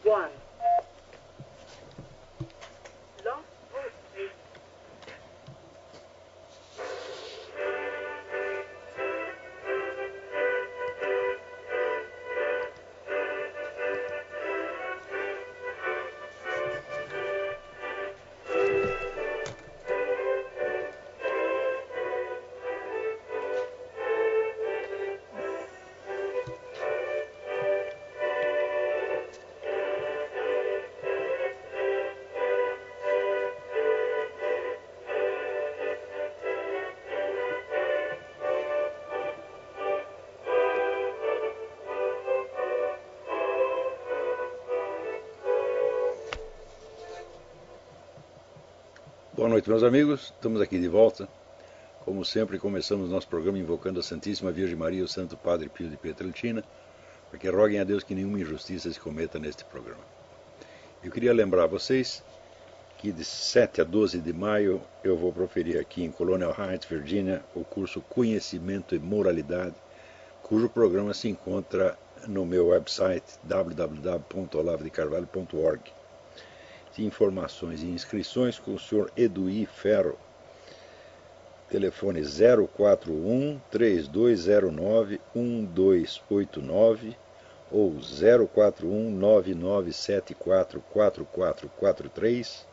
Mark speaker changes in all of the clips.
Speaker 1: 1. Lost Hope Radio.
Speaker 2: Boa noite, meus amigos. Estamos aqui de volta. Como sempre, começamos nosso programa invocando a Santíssima Virgem Maria e o Santo Padre Pio de Pietrelcina, para que roguem a Deus que nenhuma injustiça se cometa neste programa. Eu queria lembrar a vocês que de 7 a 12 de maio eu vou proferir aqui em Colonial Heights, Virgínia, o curso Conhecimento e Moralidade, cujo programa se encontra no meu website www.olavedecarvalho.org. Informações e inscrições com o Sr. Eduí Ferro. Telefone 041-3209-1289 ou 041-9974-4443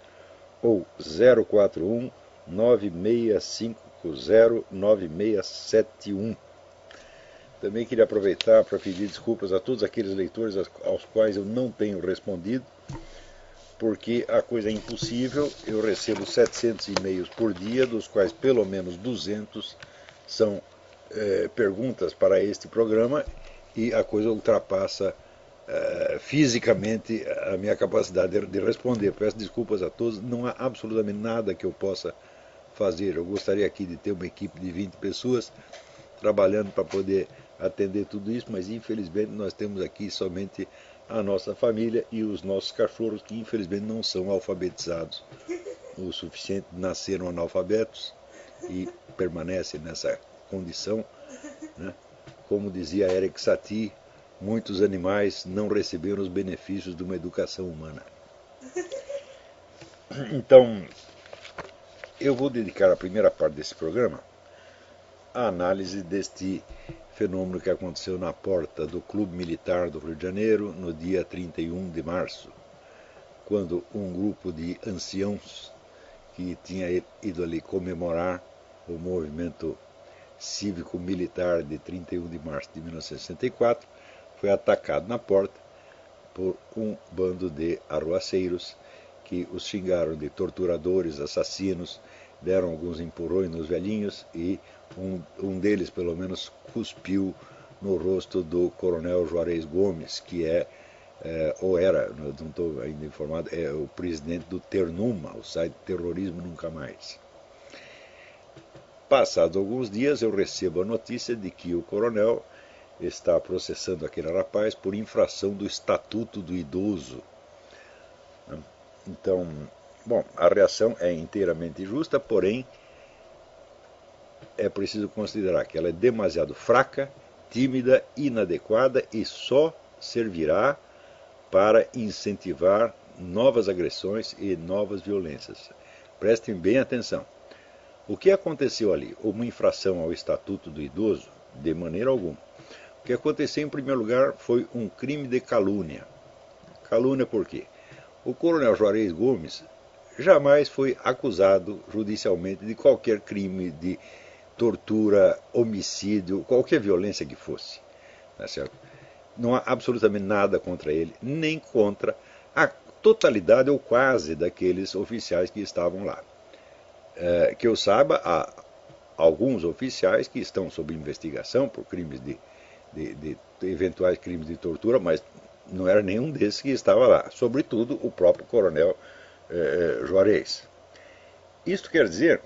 Speaker 2: ou 041-9650-9671. Também queria aproveitar para pedir desculpas a todos aqueles leitores aos quais eu não tenho respondido, porque a coisa é impossível. Eu recebo 700 e-mails por dia, dos quais pelo menos 200 são perguntas para este programa, e a coisa ultrapassa fisicamente a minha capacidade de responder. Peço desculpas a todos, não há absolutamente nada que eu possa fazer. Eu gostaria aqui de ter uma equipe de 20 pessoas trabalhando para poder atender tudo isso, mas infelizmente nós temos aqui somente a nossa família e os nossos cachorros, que infelizmente não são alfabetizados o suficiente, nasceram analfabetos e permanecem nessa condição, né? Como dizia Eric Satie, muitos animais não receberam os benefícios de uma educação humana. Então, eu vou dedicar a primeira parte desse programa à análise deste fenômeno que aconteceu na porta do Clube Militar do Rio de Janeiro no dia 31 de março, quando um grupo de anciãos que tinha ido ali comemorar o movimento cívico-militar de 31 de março de 1964 foi atacado na porta por um bando de arruaceiros que os xingaram de torturadores, assassinos, deram alguns empurrões nos velhinhos e um deles, pelo menos, cuspiu no rosto do coronel Juarez Gomes, que ou era, não estou ainda informado, é o presidente do Ternuma, o site Terrorismo Nunca Mais. Passados alguns dias, eu recebo a notícia de que o coronel está processando aquele rapaz por infração do Estatuto do Idoso. Então, bom, a reação é inteiramente justa, porém é preciso considerar que ela é demasiado fraca, tímida, inadequada e só servirá para incentivar novas agressões e novas violências. Prestem bem atenção. O que aconteceu ali? Uma infração ao Estatuto do Idoso? De maneira alguma. O que aconteceu, em primeiro lugar, foi um crime de calúnia. Calúnia por quê? O coronel Juarez Gomes jamais foi acusado judicialmente de qualquer crime de tortura, homicídio, qualquer violência que fosse. Tá certo? Não há absolutamente nada contra ele, nem contra a totalidade ou quase daqueles oficiais que estavam lá. Que eu saiba, há alguns oficiais que estão sob investigação por crimes de eventuais crimes de tortura, mas não era nenhum desses que estava lá. Sobretudo o próprio coronel Juarez. Isto quer dizer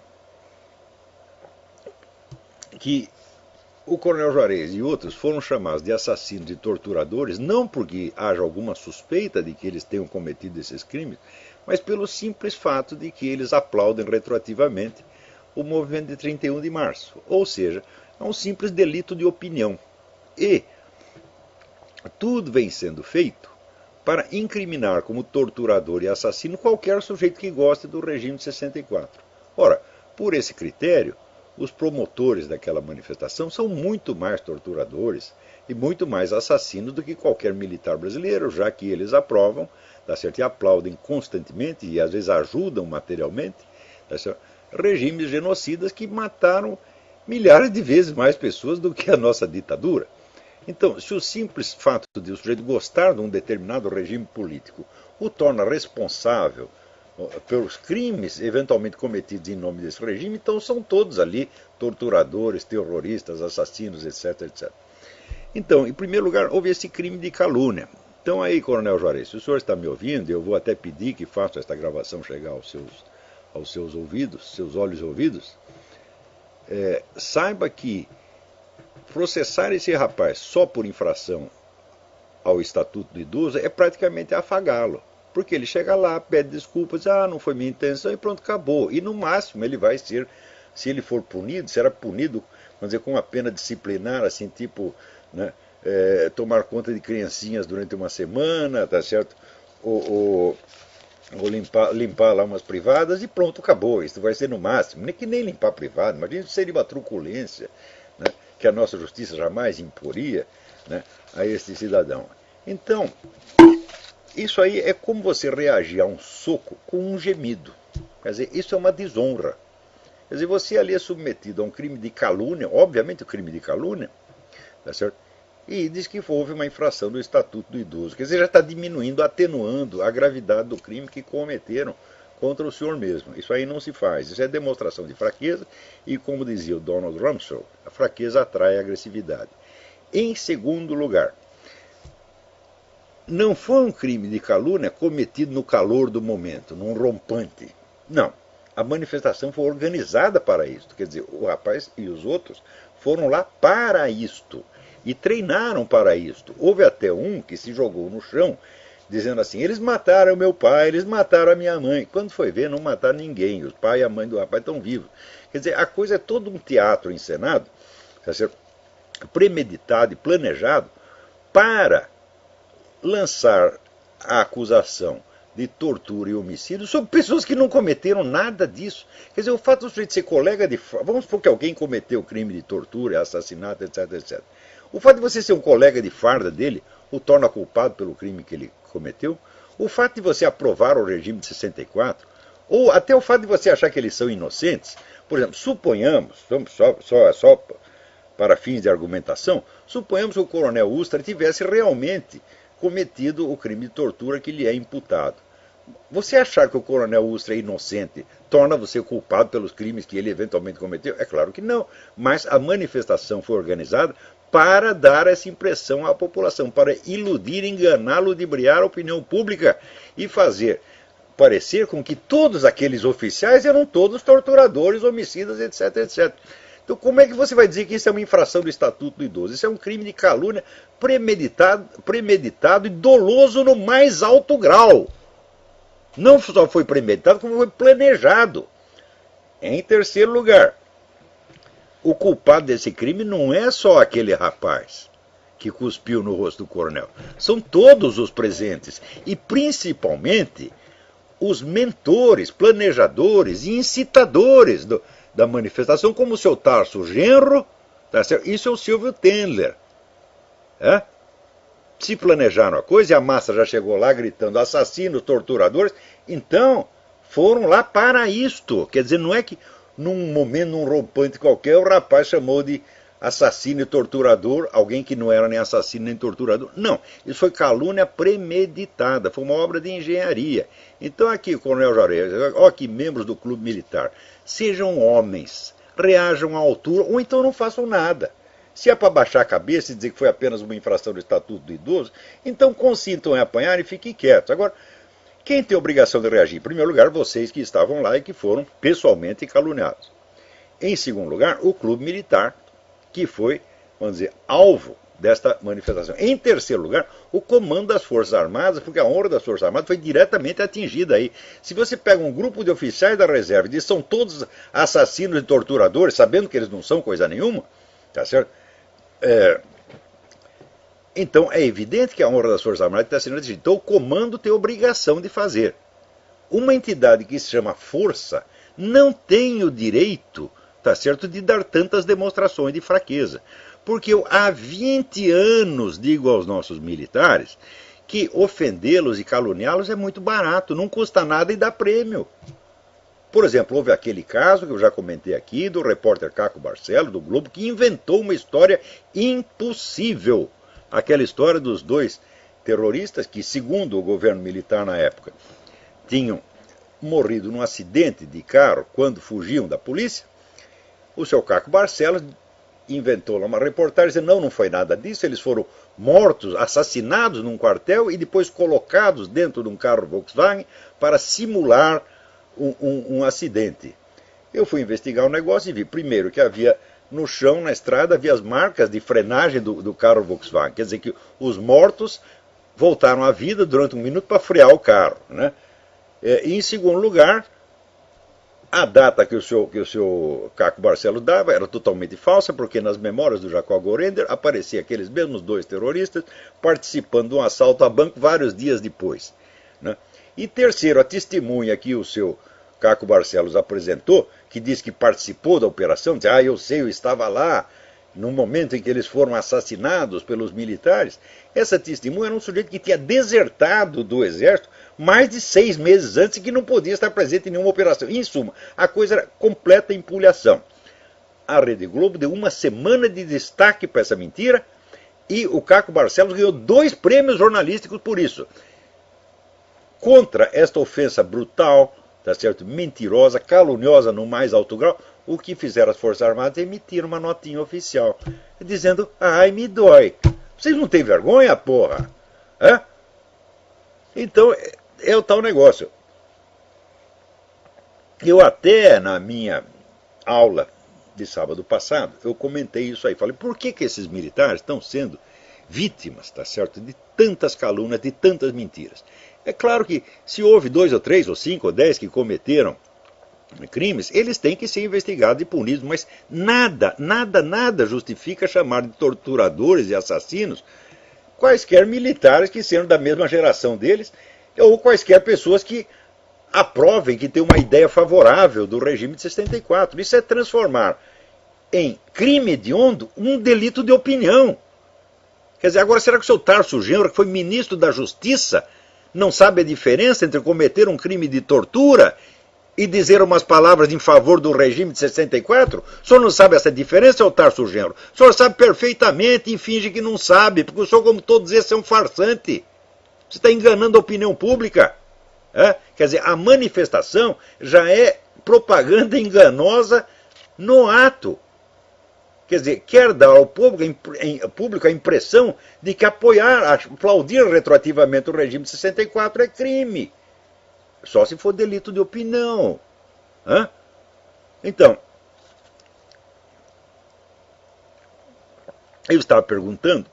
Speaker 2: que o coronel Juarez e outros foram chamados de assassinos e torturadores não porque haja alguma suspeita de que eles tenham cometido esses crimes, mas pelo simples fato de que eles aplaudem retroativamente o movimento de 31 de março. Ou seja, é um simples delito de opinião. E tudo vem sendo feito para incriminar como torturador e assassino qualquer sujeito que goste do regime de 64. Ora, por esse critério, os promotores daquela manifestação são muito mais torturadores e muito mais assassinos do que qualquer militar brasileiro, já que eles aprovam, tá certo? E aplaudem constantemente e às vezes ajudam materialmente, tá certo? Regimes genocidas que mataram milhares de vezes mais pessoas do que a nossa ditadura. Então, se o simples fato de o sujeito gostar de um determinado regime político o torna responsável pelos crimes eventualmente cometidos em nome desse regime, então são todos ali torturadores, terroristas, assassinos, etc, etc. Então, em primeiro lugar, houve esse crime de calúnia. Então aí, Coronel Juarez, se o senhor está me ouvindo, eu vou até pedir que faça esta gravação chegar aos seus ouvidos, seus olhos e ouvidos, saiba que processar esse rapaz só por infração ao Estatuto do Idoso é praticamente afagá-lo. Porque ele chega lá, pede desculpas, não foi minha intenção e pronto, acabou. E no máximo ele vai ser, se ele for punido, será punido, vamos dizer, com uma pena disciplinar, assim, tipo, né, tomar conta de criancinhas durante uma semana, tá certo? Ou limpar lá umas privadas e pronto, acabou. Isso vai ser no máximo. Nem que nem limpar privado, imagina se seria uma truculência, né, que a nossa justiça jamais imporia, né, a este cidadão. Então, isso aí é como você reagir a um soco com um gemido. Quer dizer, isso é uma desonra. Quer dizer, você ali é submetido a um crime de calúnia, obviamente o crime de calúnia, tá certo? E diz que houve uma infração do Estatuto do Idoso. Quer dizer, já está diminuindo, atenuando a gravidade do crime que cometeram contra o senhor mesmo. Isso aí não se faz. Isso é demonstração de fraqueza e, como dizia o Donald Rumsfeld, a fraqueza atrai a agressividade. Em segundo lugar, não foi um crime de calúnia cometido no calor do momento, num rompante. Não. A manifestação foi organizada para isto. Quer dizer, o rapaz e os outros foram lá para isto. E treinaram para isto. Houve até um que se jogou no chão, dizendo assim, eles mataram meu pai, eles mataram a minha mãe. Quando foi ver, não mataram ninguém. O pai e a mãe do rapaz estão vivos. Quer dizer, a coisa é todo um teatro encenado, premeditado e planejado para lançar a acusação de tortura e homicídio sobre pessoas que não cometeram nada disso. Quer dizer, o fato do sujeito ser colega de farda, vamos supor que alguém cometeu crime de tortura, assassinato, etc, etc. O fato de você ser um colega de farda dele o torna culpado pelo crime que ele cometeu. O fato de você aprovar o regime de 64, ou até o fato de você achar que eles são inocentes, por exemplo, suponhamos, só para fins de argumentação, suponhamos que o coronel Ustra tivesse realmente cometido o crime de tortura que lhe é imputado. Você achar que o coronel Ustra é inocente torna você culpado pelos crimes que ele eventualmente cometeu? É claro que não. Mas a manifestação foi organizada para dar essa impressão à população, para iludir, enganar, ludibriar a opinião pública e fazer parecer com que todos aqueles oficiais eram todos torturadores, homicidas, etc, etc. Então, como é que você vai dizer que isso é uma infração do Estatuto do Idoso? Isso é um crime de calúnia premeditado e doloso no mais alto grau. Não só foi premeditado, como foi planejado. Em terceiro lugar, o culpado desse crime não é só aquele rapaz que cuspiu no rosto do coronel. São todos os presentes. E, principalmente, os mentores, planejadores e incitadores da manifestação, como o seu Tarso Genro, tá certo? Isso é o Silvio Tendler. Se planejaram a coisa e a massa já chegou lá gritando assassinos, torturadores, então foram lá para isto. Quer dizer, não é que num momento, num rompante qualquer, o rapaz chamou de assassino e torturador alguém que não era nem assassino nem torturador. Não, isso foi calúnia premeditada, foi uma obra de engenharia. Então aqui, Coronel Juarez, aqui membros do clube militar, sejam homens, reajam à altura ou então não façam nada. Se é para baixar a cabeça e dizer que foi apenas uma infração do Estatuto do Idoso, então consintam em apanhar e fiquem quietos. Agora, quem tem a obrigação de reagir? Em primeiro lugar, vocês que estavam lá e que foram pessoalmente caluniados. Em segundo lugar, o clube militar, que foi, vamos dizer, alvo desta manifestação. Em terceiro lugar, o comando das Forças Armadas, porque a honra das Forças Armadas foi diretamente atingida aí. Se você pega um grupo de oficiais da reserva e diz que são todos assassinos e torturadores, sabendo que eles não são coisa nenhuma, tá certo? Então é evidente que a honra das Forças Armadas está sendo atingida. Então o comando tem obrigação de fazer. Uma entidade que se chama força não tem o direito, tá certo, de dar tantas demonstrações de fraqueza. Porque eu, há 20 anos digo aos nossos militares que ofendê-los e caluniá-los é muito barato, não custa nada e dá prêmio. Por exemplo, houve aquele caso que eu já comentei aqui do repórter Caco Barcelos, do Globo, que inventou uma história impossível. Aquela história dos 2 terroristas que, segundo o governo militar na época, tinham morrido num acidente de carro quando fugiam da polícia. O seu Caco Barcelos inventou lá uma reportagem dizendo não foi nada disso, eles foram mortos, assassinados num quartel e depois colocados dentro de um carro Volkswagen para simular um acidente. Eu fui investigar o negócio e vi, primeiro, que havia no chão, na estrada, havia as marcas de frenagem do carro Volkswagen. Quer dizer que os mortos voltaram à vida durante um minuto para frear o carro, né? E, em segundo lugar, a data que o seu Caco Barcelos dava era totalmente falsa, porque nas memórias do Jacó Gorender apareciam aqueles mesmos 2 terroristas participando de um assalto a banco vários dias depois, né? E terceiro, a testemunha que o seu Caco Barcelos apresentou, que diz que participou da operação, diz, eu sei, eu estava lá no momento em que eles foram assassinados pelos militares. Essa testemunha era um sujeito que tinha desertado do exército mais de 6 meses antes e que não podia estar presente em nenhuma operação. Em suma, a coisa era completa empulhação. A Rede Globo deu uma semana de destaque para essa mentira e o Caco Barcelos ganhou 2 prêmios jornalísticos por isso. Contra esta ofensa brutal, tá certo, mentirosa, caluniosa no mais alto grau, o que fizeram as Forças Armadas é emitir uma notinha oficial, dizendo, ai, me dói. Vocês não têm vergonha, porra? Hã? Então, é o tal negócio. Eu até, na minha aula de sábado passado, eu comentei isso aí. Falei, por que esses militares estão sendo vítimas, tá certo, de tantas calúnias, de tantas mentiras? É claro que se houve 2 ou 3 ou 5 ou 10 que cometeram crimes, eles têm que ser investigados e punidos, mas nada justifica chamar de torturadores e assassinos quaisquer militares que sejam da mesma geração deles ou quaisquer pessoas que aprovem, que tenham uma ideia favorável do regime de 64. Isso é transformar em crime hediondo um delito de opinião. Quer dizer, agora será que o seu Tarso Genro, que foi ministro da Justiça, não sabe a diferença entre cometer um crime de tortura e dizer umas palavras em favor do regime de 64? O senhor não sabe essa diferença, seu Tarso Genro? O senhor sabe perfeitamente e finge que não sabe, porque o senhor, como todos esses, é um farsante. Você está enganando a opinião pública. Quer dizer, a manifestação já é propaganda enganosa no ato. Quer dizer, quer dar ao público a impressão de que aplaudir retroativamente o regime de 64 é crime. Só se for delito de opinião. Então, eu estava perguntando,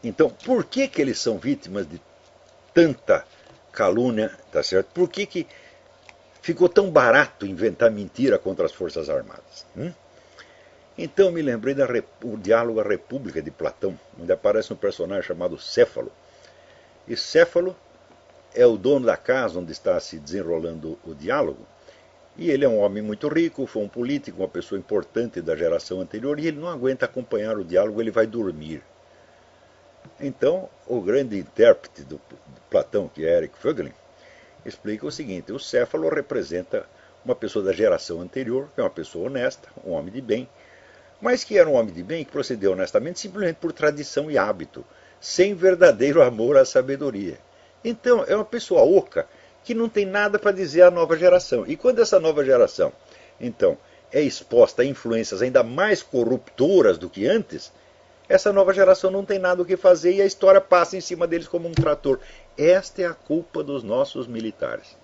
Speaker 2: então, por que eles são vítimas de tanta calúnia, tá certo? Por que ficou tão barato inventar mentira contra as Forças Armadas? Então me lembrei do diálogo A República de Platão, onde aparece um personagem chamado Céfalo. E Céfalo é o dono da casa onde está se desenrolando o diálogo, e ele é um homem muito rico, foi um político, uma pessoa importante da geração anterior, e ele não aguenta acompanhar o diálogo, ele vai dormir. Então, o grande intérprete do Platão, que é Eric Voegelin, explica o seguinte: o Céfalo representa uma pessoa da geração anterior, que é uma pessoa honesta, um homem de bem, mas que era um homem de bem que procedeu honestamente simplesmente por tradição e hábito, sem verdadeiro amor à sabedoria. Então, é uma pessoa oca que não tem nada para dizer à nova geração. E quando essa nova geração, então, é exposta a influências ainda mais corruptoras do que antes, essa nova geração não tem nada o que fazer e a história passa em cima deles como um trator. Esta é a culpa dos nossos militares.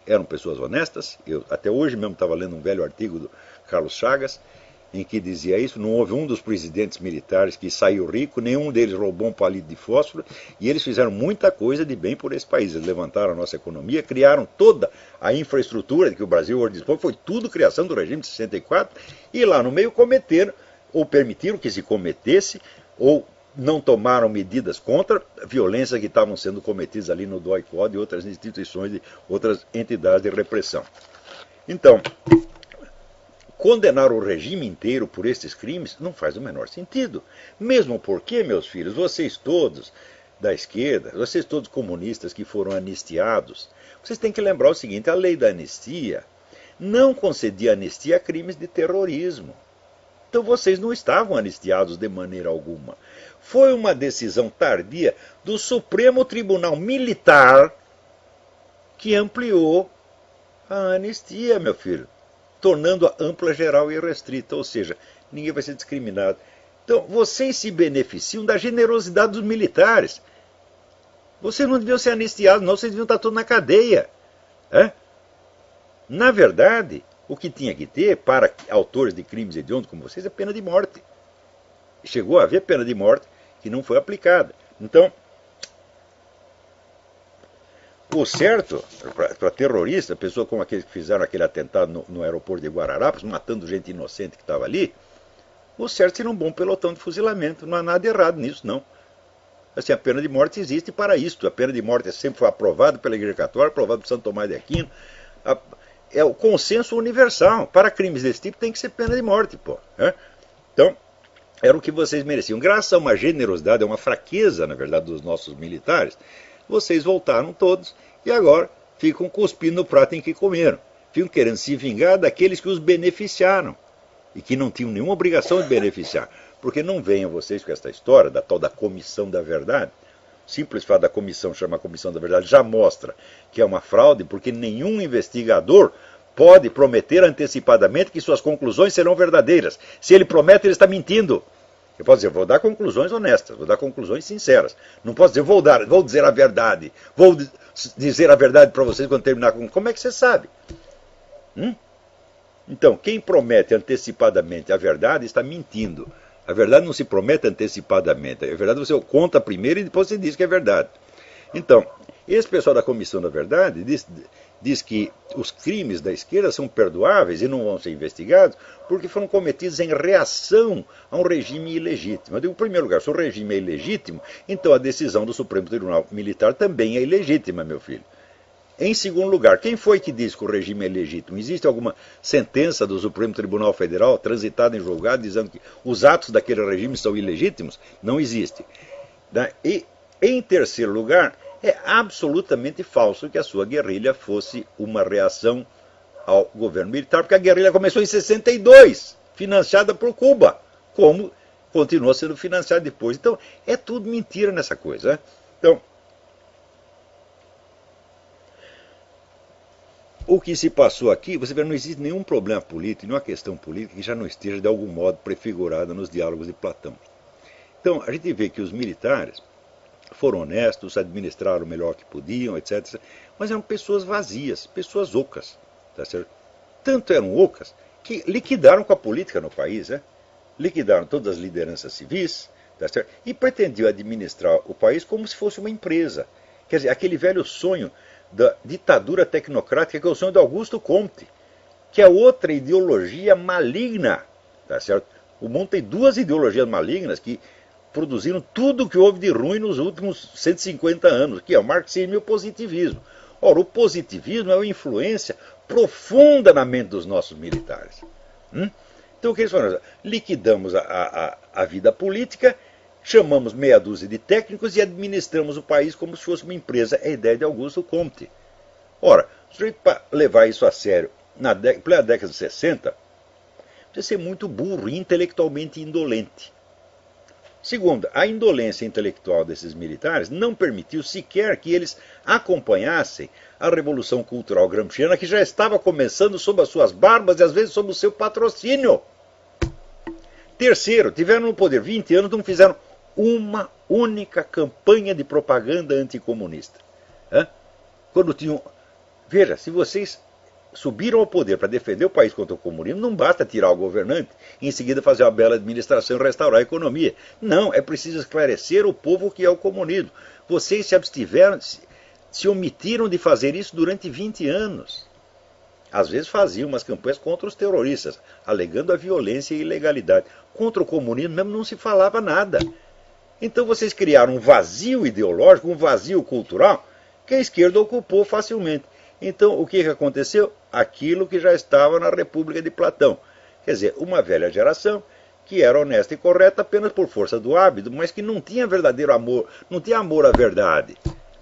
Speaker 2: Eram pessoas honestas. Eu até hoje mesmo estava lendo um velho artigo do Carlos Chagas, em que dizia isso. Não houve um dos presidentes militares que saiu rico, nenhum deles roubou um palito de fósforo, e eles fizeram muita coisa de bem por esse país. Eles levantaram a nossa economia, criaram toda a infraestrutura de que o Brasil hoje dispõe, foi tudo criação do regime de 64, e lá no meio cometeram ou permitiram que se cometesse, ou não tomaram medidas contra a violência que estavam sendo cometidas ali no DOI-CODE e outras instituições, de outras entidades de repressão. Então, condenar o regime inteiro por estes crimes não faz o menor sentido. Mesmo porque, meus filhos, vocês todos da esquerda, vocês todos comunistas que foram anistiados, vocês têm que lembrar o seguinte: a lei da anistia não concedia anistia a crimes de terrorismo. Então vocês não estavam anistiados de maneira alguma. Foi uma decisão tardia do Supremo Tribunal Militar que ampliou a anistia, meu filho, tornando-a ampla, geral e restrita, ou seja, ninguém vai ser discriminado. Então, vocês se beneficiam da generosidade dos militares. Vocês não deviam ser anistiados, não, vocês deviam estar todos na cadeia. Na verdade, o que tinha que ter para autores de crimes hediondos como vocês é pena de morte. Chegou a haver pena de morte que não foi aplicada. Então, o certo, para terrorista, pessoa como aqueles que fizeram aquele atentado no aeroporto de Guararapes, matando gente inocente que estava ali, o certo seria um bom pelotão de fuzilamento. Não há nada errado nisso, não. Assim, a pena de morte existe para isto. A pena de morte sempre foi aprovada pela Igreja Católica, aprovada por Santo Tomás de Aquino. É o consenso universal. Para crimes desse tipo tem que ser pena de morte, pô. Então, era o que vocês mereciam. Graças a uma generosidade, a uma fraqueza, na verdade, dos nossos militares, vocês voltaram todos e agora ficam cuspindo no prato em que comeram. Ficam querendo se vingar daqueles que os beneficiaram e que não tinham nenhuma obrigação de beneficiar. Porque não venham vocês com esta história da tal da Comissão da Verdade. O simples fato da comissão chamar Comissão da Verdade já mostra que é uma fraude, porque nenhum investigador pode prometer antecipadamente que suas conclusões serão verdadeiras. Se ele promete, ele está mentindo. Eu posso dizer, vou dar conclusões honestas, vou dar conclusões sinceras. Não posso dizer, vou dizer a verdade. Vou dizer a verdade para vocês quando terminar com... Como é que você sabe? Então, quem promete antecipadamente a verdade está mentindo. A verdade não se promete antecipadamente. A verdade você conta primeiro e depois você diz que é verdade. Então, esse pessoal da Comissão da Verdade diz que os crimes da esquerda são perdoáveis e não vão ser investigados porque foram cometidos em reação a um regime ilegítimo. Eu digo, em primeiro lugar, se o regime é ilegítimo, então a decisão do Supremo Tribunal Militar também é ilegítima, meu filho. Em segundo lugar, quem foi que disse que o regime é legítimo? Existe alguma sentença do Supremo Tribunal Federal transitada em julgado dizendo que os atos daquele regime são ilegítimos? Não existe. E, em terceiro lugar, é absolutamente falso que a sua guerrilha fosse uma reação ao governo militar, porque a guerrilha começou em 62, financiada por Cuba, como continuou sendo financiada depois. Então, é tudo mentira nessa coisa. Então, o que se passou aqui, você vê, não existe nenhum problema político, nenhuma questão política que já não esteja de algum modo prefigurada nos diálogos de Platão. Então, a gente vê que os militares foram honestos, administraram o melhor que podiam, etc. Mas eram pessoas vazias, pessoas ocas. Tá certo? Tanto eram ocas que liquidaram com a política no país, liquidaram todas as lideranças civis, tá certo? E pretendiam administrar o país como se fosse uma empresa. Quer dizer, aquele velho sonho da ditadura tecnocrática, que é o sonho de Augusto Comte, que é outra ideologia maligna. Tá certo? O mundo tem duas ideologias malignas que produziram tudo o que houve de ruim nos últimos 150 anos, que é o marxismo e o positivismo. Ora, o positivismo é uma influência profunda na mente dos nossos militares. Então o que eles falaram? Liquidamos a vida política, chamamos meia dúzia de técnicos e administramos o país como se fosse uma empresa. É a ideia de Augusto Comte. Ora, o sujeito para levar isso a sério, na plena década de 60, precisa ser muito burro e intelectualmente indolente. Segundo, a indolência intelectual desses militares não permitiu sequer que eles acompanhassem a Revolução Cultural Gramsciana, que já estava começando sob as suas barbas e às vezes sob o seu patrocínio. Terceiro, tiveram no poder 20 anos, não fizeram uma única campanha de propaganda anticomunista. Quando tinham... Veja, se vocês subiram ao poder para defender o país contra o comunismo, não basta tirar o governante e em seguida fazer uma bela administração e restaurar a economia. Não, é preciso esclarecer o povo o que é o comunismo. Vocês se abstiveram, se omitiram de fazer isso durante 20 anos. Às vezes faziam umas campanhas contra os terroristas, alegando a violência e ilegalidade. Contra o comunismo mesmo não se falava nada. Então vocês criaram um vazio ideológico, um vazio cultural, que a esquerda ocupou facilmente. Então o que aconteceu? Aquilo que já estava na República de Platão. Quer dizer, uma velha geração que era honesta e correta apenas por força do hábito, mas que não tinha verdadeiro amor, não tinha amor à verdade.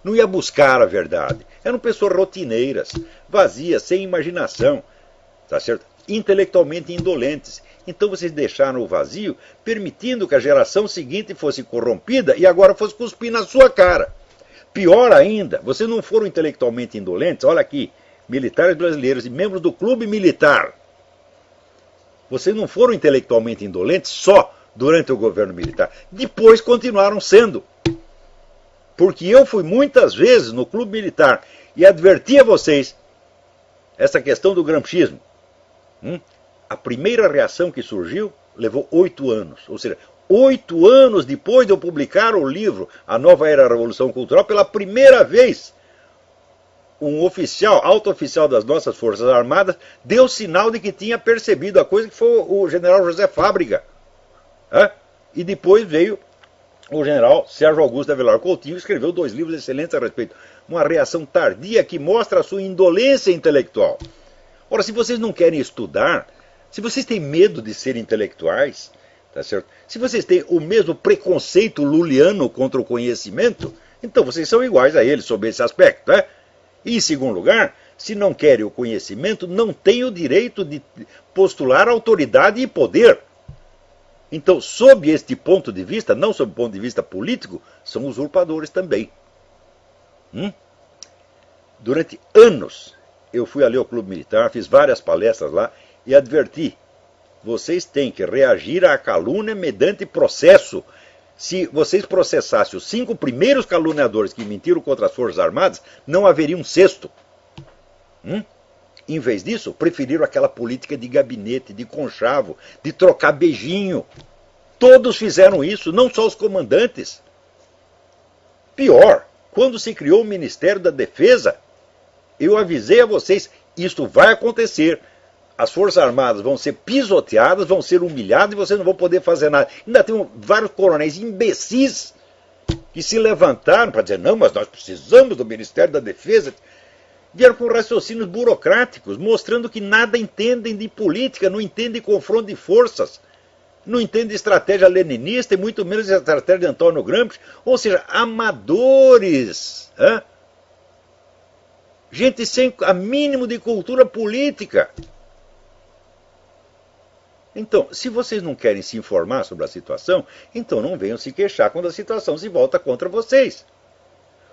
Speaker 2: Não ia buscar a verdade. Eram pessoas rotineiras, vazias, sem imaginação, tá certo? Intelectualmente indolentes. Então vocês deixaram o vazio, permitindo que a geração seguinte fosse corrompida e agora fosse cuspir na sua cara. Pior ainda, vocês não foram intelectualmente indolentes. Olha aqui, militares brasileiros e membros do clube militar. Vocês não foram intelectualmente indolentes só durante o governo militar. Depois continuaram sendo. Porque eu fui muitas vezes no clube militar e adverti a vocês essa questão do gramscismo. A primeira reação que surgiu levou 8 anos. Ou seja, 8 anos depois de eu publicar o livro A Nova Era da Revolução Cultural, pela primeira vez, um oficial, alto oficial das nossas Forças Armadas, deu sinal de que tinha percebido a coisa, que foi o general José Fábrega. E depois veio o general Sérgio Augusto Avelar Coutinho, que escreveu 2 livros excelentes a respeito. Uma reação tardia que mostra a sua indolência intelectual. Ora, se vocês não querem estudar, se vocês têm medo de ser intelectuais, tá certo? Se vocês têm o mesmo preconceito luliano contra o conhecimento, então vocês são iguais a eles sob esse aspecto, né? E, em segundo lugar, se não querem o conhecimento, não têm o direito de postular autoridade e poder. Então, sob este ponto de vista, não sob o ponto de vista político, são usurpadores também. Durante anos, eu fui ali ao Clube Militar, fiz várias palestras lá e adverti: vocês têm que reagir à calúnia mediante processo. Se vocês processassem os 5 primeiros caluniadores que mentiram contra as Forças Armadas, não haveria um 6º. Em vez disso, preferiram aquela política de gabinete, de conchavo, de trocar beijinho. Todos fizeram isso, não só os comandantes. Pior, quando se criou o Ministério da Defesa, eu avisei a vocês, isto vai acontecer. As Forças Armadas vão ser pisoteadas, vão ser humilhadas e vocês não vão poder fazer nada. Ainda tem vários coronéis imbecis que se levantaram para dizer: não, mas nós precisamos do Ministério da Defesa. Vieram com raciocínios burocráticos, mostrando que nada entendem de política, não entendem confronto de forças, não entendem estratégia leninista e muito menos a estratégia de Antônio Gramsci. Ou seja, amadores. Gente sem a mínimo de cultura política. Então, se vocês não querem se informar sobre a situação, então não venham se queixar quando a situação se volta contra vocês.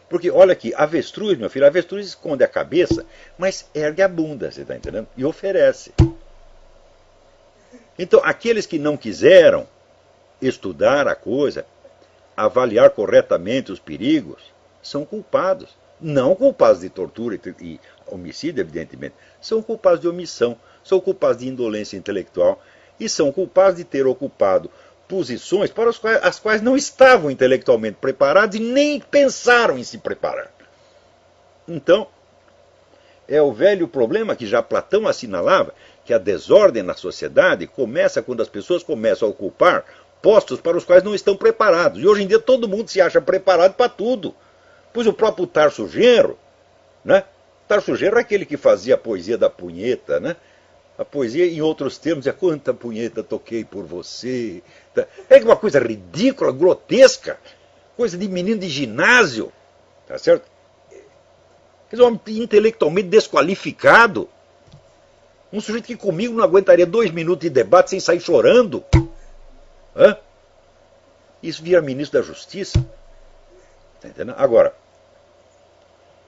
Speaker 2: Porque, olha aqui, avestruz, meu filho, avestruz esconde a cabeça, mas ergue a bunda, você está entendendo? E oferece. Então, aqueles que não quiseram estudar a coisa, avaliar corretamente os perigos, são culpados. Não culpados de tortura e homicídio, evidentemente. São culpados de omissão, são culpados de indolência intelectual e são culpados de ter ocupado posições para as quais não estavam intelectualmente preparados e nem pensaram em se preparar. Então, é o velho problema que já Platão assinalava, que a desordem na sociedade começa quando as pessoas começam a ocupar postos para os quais não estão preparados. E hoje em dia todo mundo se acha preparado para tudo. Pois o próprio Tarso Genro, né? Tarso Genro é aquele que fazia a poesia da punheta, né? A poesia, em outros termos, é quanta punheta toquei por você. É uma coisa ridícula, grotesca, coisa de menino de ginásio, tá certo? Quer dizer, um homem intelectualmente desqualificado. Um sujeito que comigo não aguentaria 2 minutos de debate sem sair chorando. Isso vira ministro da Justiça. Tá entendendo? Agora,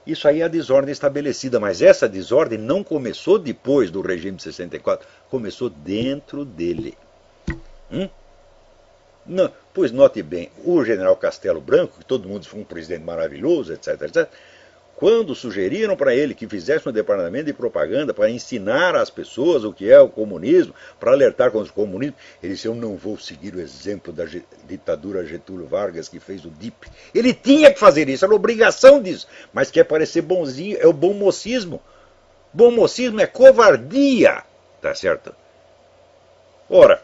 Speaker 2: isso aí é a desordem estabelecida, mas essa desordem não começou depois do regime de 64, começou dentro dele. Não, pois note bem, o general Castelo Branco, que todo mundo foi um presidente maravilhoso, etc., etc., quando sugeriram para ele que fizesse um departamento de propaganda para ensinar às pessoas o que é o comunismo, para alertar contra o comunismo, ele disse: eu não vou seguir o exemplo da ditadura Getúlio Vargas que fez o DIP. Ele tinha que fazer isso, era obrigação disso, mas quer parecer bonzinho, é o bom mocismo. Bom mocismo é covardia, tá certo? Ora,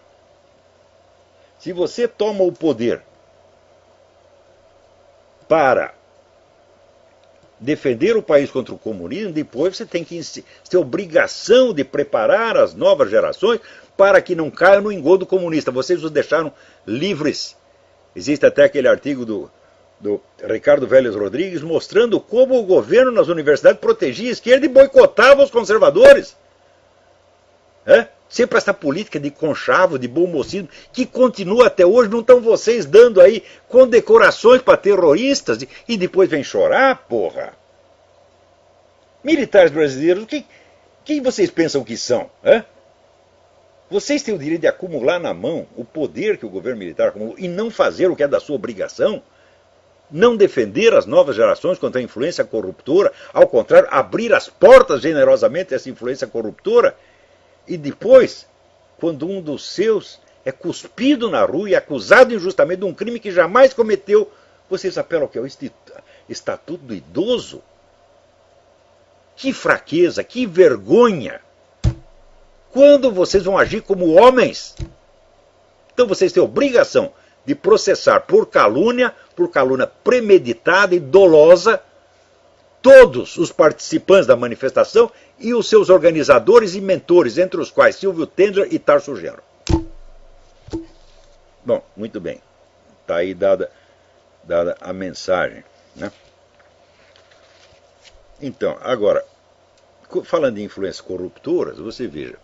Speaker 2: se você toma o poder para defender o país contra o comunismo, depois você tem que ter obrigação de preparar as novas gerações para que não caiam no engodo comunista. Vocês os deixaram livres. Existe até aquele artigo do Ricardo Vélez Rodrigues mostrando como o governo nas universidades protegia a esquerda e boicotava os conservadores. Sempre essa política de conchavo, de bom mocismo, que continua até hoje. Não estão vocês dando aí condecorações para terroristas e depois vem chorar, porra? Militares brasileiros, quem vocês pensam que são? Vocês têm o direito de acumular na mão o poder que o governo militar acumulou e não fazer o que é da sua obrigação? Não defender as novas gerações contra a influência corruptora, ao contrário, abrir as portas generosamente a essa influência corruptora? E depois, quando um dos seus é cuspido na rua e acusado injustamente de um crime que jamais cometeu, vocês apelam ao que é o Estatuto do Idoso? Que fraqueza, que vergonha! Quando vocês vão agir como homens? Então vocês têm obrigação de processar por calúnia premeditada e dolosa, todos os participantes da manifestação e os seus organizadores e mentores, entre os quais Silvio Tendler e Tarso Genro. Bom, muito bem. Está aí dada a mensagem, né? Então, agora, falando de influências corruptoras, você veja,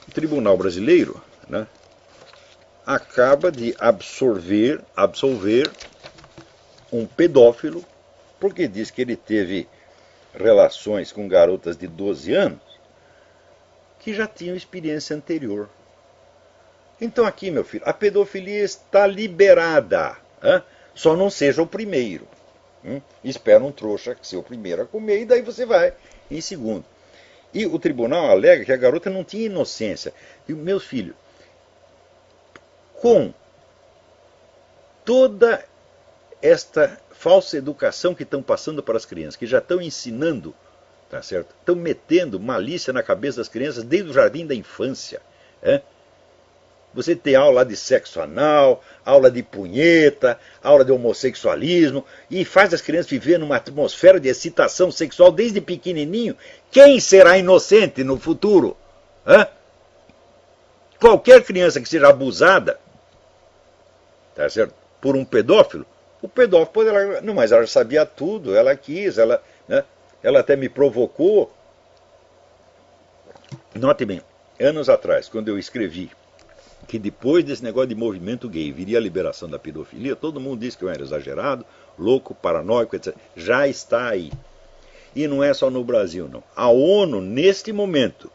Speaker 2: o Tribunal Brasileiro, né, acaba de absolver um pedófilo porque diz que ele teve relações com garotas de 12 anos que já tinham experiência anterior. Então aqui, meu filho, a pedofilia está liberada. Só não seja o primeiro. Espera um trouxa ser o primeiro a comer e daí você vai em segundo. E o tribunal alega que a garota não tinha inocência. E, meus filhos, com toda esta falsa educação que estão passando para as crianças, que já estão ensinando, tá certo? Estão metendo malícia na cabeça das crianças desde o jardim da infância. Você tem aula de sexo anal, aula de punheta, aula de homossexualismo, e faz as crianças viver numa atmosfera de excitação sexual desde pequenininho. Quem será inocente no futuro? Qualquer criança que seja abusada, tá certo, por um pedófilo, o pedófilo pode... Não, mas ela já sabia tudo, ela quis, ela até me provocou. Note bem, anos atrás, quando eu escrevi que depois desse negócio de movimento gay viria a liberação da pedofilia, todo mundo disse que eu era exagerado, louco, paranoico, etc. Já está aí. E não é só no Brasil, não. A ONU, neste momento,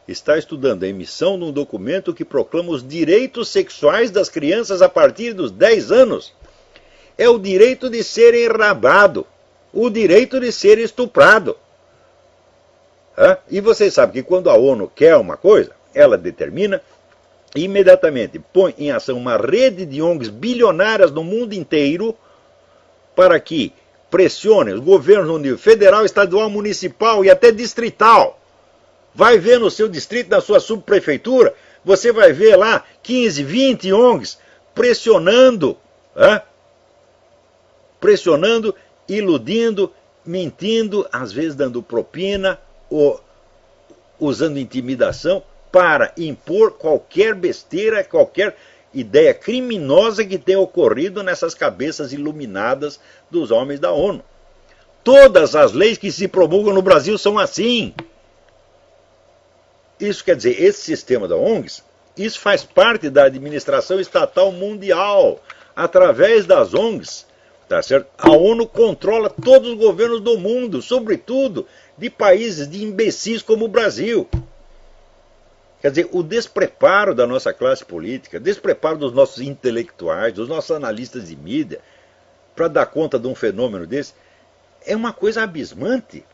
Speaker 2: está estudando a emissão de um documento que proclama os direitos sexuais das crianças a partir dos 10 anos. É o direito de ser enrabado, o direito de ser estuprado. E vocês sabem que quando a ONU quer uma coisa, ela determina, imediatamente põe em ação uma rede de ONGs bilionárias no mundo inteiro para que pressionem os governos no nível federal, estadual, municipal e até distrital. Vai ver no seu distrito, na sua subprefeitura, você vai ver lá 15, 20 ONGs pressionando, pressionando, iludindo, mentindo, às vezes dando propina ou usando intimidação para impor qualquer besteira, qualquer ideia criminosa que tenha ocorrido nessas cabeças iluminadas dos homens da ONU. Todas as leis que se promulgam no Brasil são assim. Isso quer dizer, esse sistema da ONGs, isso faz parte da administração estatal mundial, através das ONGs, tá certo? A ONU controla todos os governos do mundo, sobretudo de países de imbecis como o Brasil. Quer dizer, o despreparo da nossa classe política, despreparo dos nossos intelectuais, dos nossos analistas de mídia, para dar conta de um fenômeno desse, é uma coisa abismante.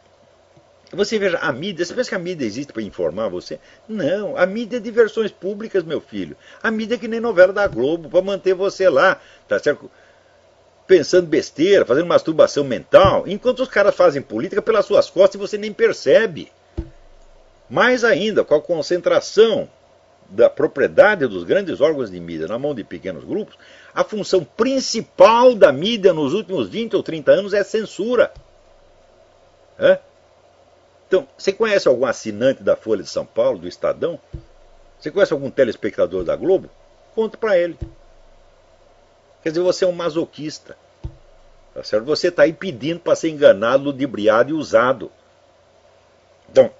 Speaker 2: Você veja, a mídia, você pensa que a mídia existe para informar você? Não, a mídia é de versões públicas, meu filho. A mídia é que nem novela da Globo, para manter você lá, tá certo? pensando besteira, fazendo masturbação mental, enquanto os caras fazem política pelas suas costas e você nem percebe. Mais ainda, com a concentração da propriedade dos grandes órgãos de mídia na mão de pequenos grupos, a função principal da mídia nos últimos 20 ou 30 anos é censura. Então, você conhece algum assinante da Folha de São Paulo, do Estadão? Você conhece algum telespectador da Globo? Conta para ele. Quer dizer, você é um masoquista. Tá certo? Você está aí pedindo para ser enganado, ludibriado e usado. Então,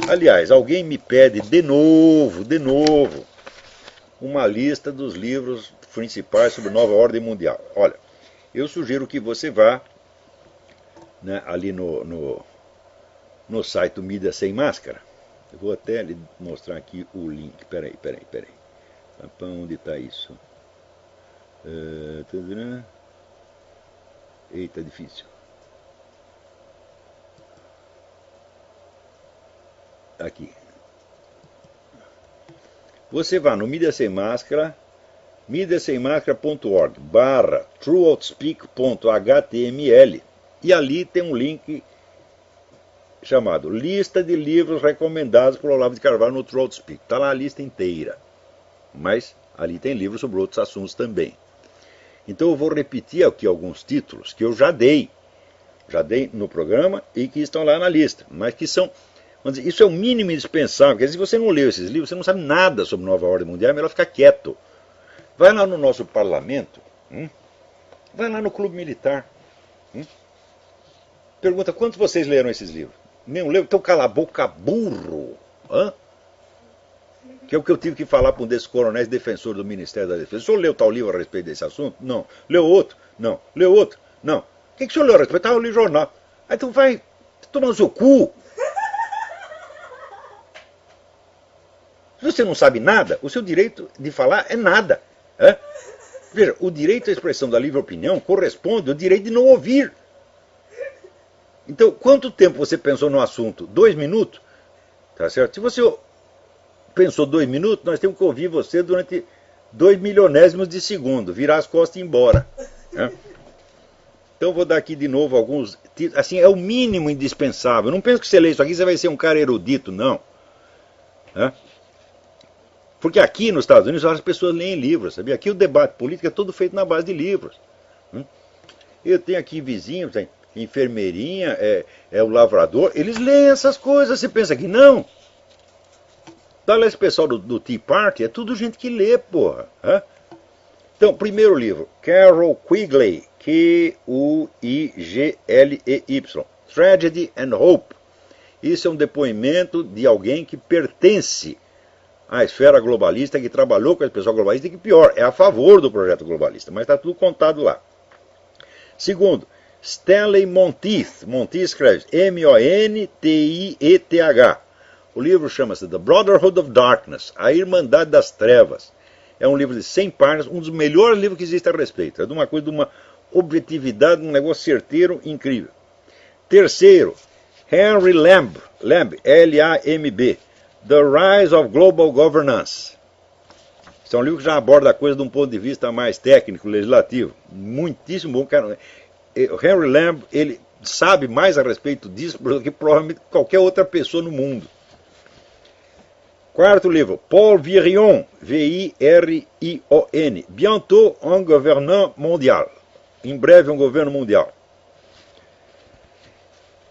Speaker 2: aliás, alguém me pede de novo, uma lista dos livros principais sobre Nova Ordem Mundial. Olha, eu sugiro que você vá, né, ali no site do Mídia Sem Máscara. Eu vou até lhe mostrar aqui o link. Peraí. Onde está isso? Eita, difícil. Aqui. Você vai no Mídia Sem Máscara, mediasemmáscara.org/trueoutspeak.html, e ali tem um link chamado Lista de livros recomendados por Olavo de Carvalho no True Outspeak. Está lá a lista inteira. Mas ali tem livros sobre outros assuntos também. Então eu vou repetir aqui alguns títulos que eu já dei no programa e que estão lá na lista, mas que são, vamos dizer, isso é o mínimo indispensável, porque se você não leu esses livros, você não sabe nada sobre Nova Ordem Mundial, é melhor ficar quieto. Vai lá no nosso parlamento, vai lá no Clube Militar, pergunta quantos vocês leram esses livros? Não leu? Então cala a boca, burro. Que é o que eu tive que falar para um desses coronéis defensores do Ministério da Defesa. O senhor leu tal livro a respeito desse assunto? Não. Leu outro? Não. Leu outro? Não. O que o senhor leu a respeito? Eu li jornal. Aí então vai tomar no seu cu. Se você não sabe nada, o seu direito de falar é nada. Veja, o direito à expressão da livre opinião corresponde ao direito de não ouvir. Então, quanto tempo você pensou no assunto? 2 minutos? Tá certo? Se você pensou 2 minutos, nós temos que ouvir você durante 2 milionésimos de segundo, virar as costas e ir embora. Então vou dar aqui de novo alguns títulos. Assim, é o mínimo indispensável. Não penso que você lê isso aqui, você vai ser um cara erudito, não. Porque aqui nos Estados Unidos as pessoas leem livros, sabia? Aqui o debate político é todo feito na base de livros. Eu tenho aqui vizinhos, tem enfermeirinha, é o lavrador, eles leem essas coisas, você pensa que não? Olha esse pessoal do Tea Party, é tudo gente que lê, porra. Então, primeiro livro, Carol Quigley, Quigley, Tragedy and Hope. Isso é um depoimento de alguém que pertence à esfera globalista, que trabalhou com esse pessoal globalista e que, pior, é a favor do projeto globalista, mas está tudo contado lá. Segundo, Stanley Monteith. Monteith escreve Montieth. O livro chama-se The Brotherhood of Darkness, A Irmandade das Trevas. É um livro de 100 páginas, um dos melhores livros que existe a respeito. É de uma coisa, de uma objetividade, um negócio certeiro, incrível. Terceiro, Henry Lamb, L-A-M-B, The Rise of Global Governance. Esse é um livro que já aborda a coisa de um ponto de vista mais técnico, legislativo. Muitíssimo bom. Cara. Henry Lamb, ele sabe mais a respeito disso do que provavelmente qualquer outra pessoa no mundo. Quarto livro, Paul Virion, V-I-R-I-O-N, Bientôt un gouvernement mondial. Em breve um governo mundial.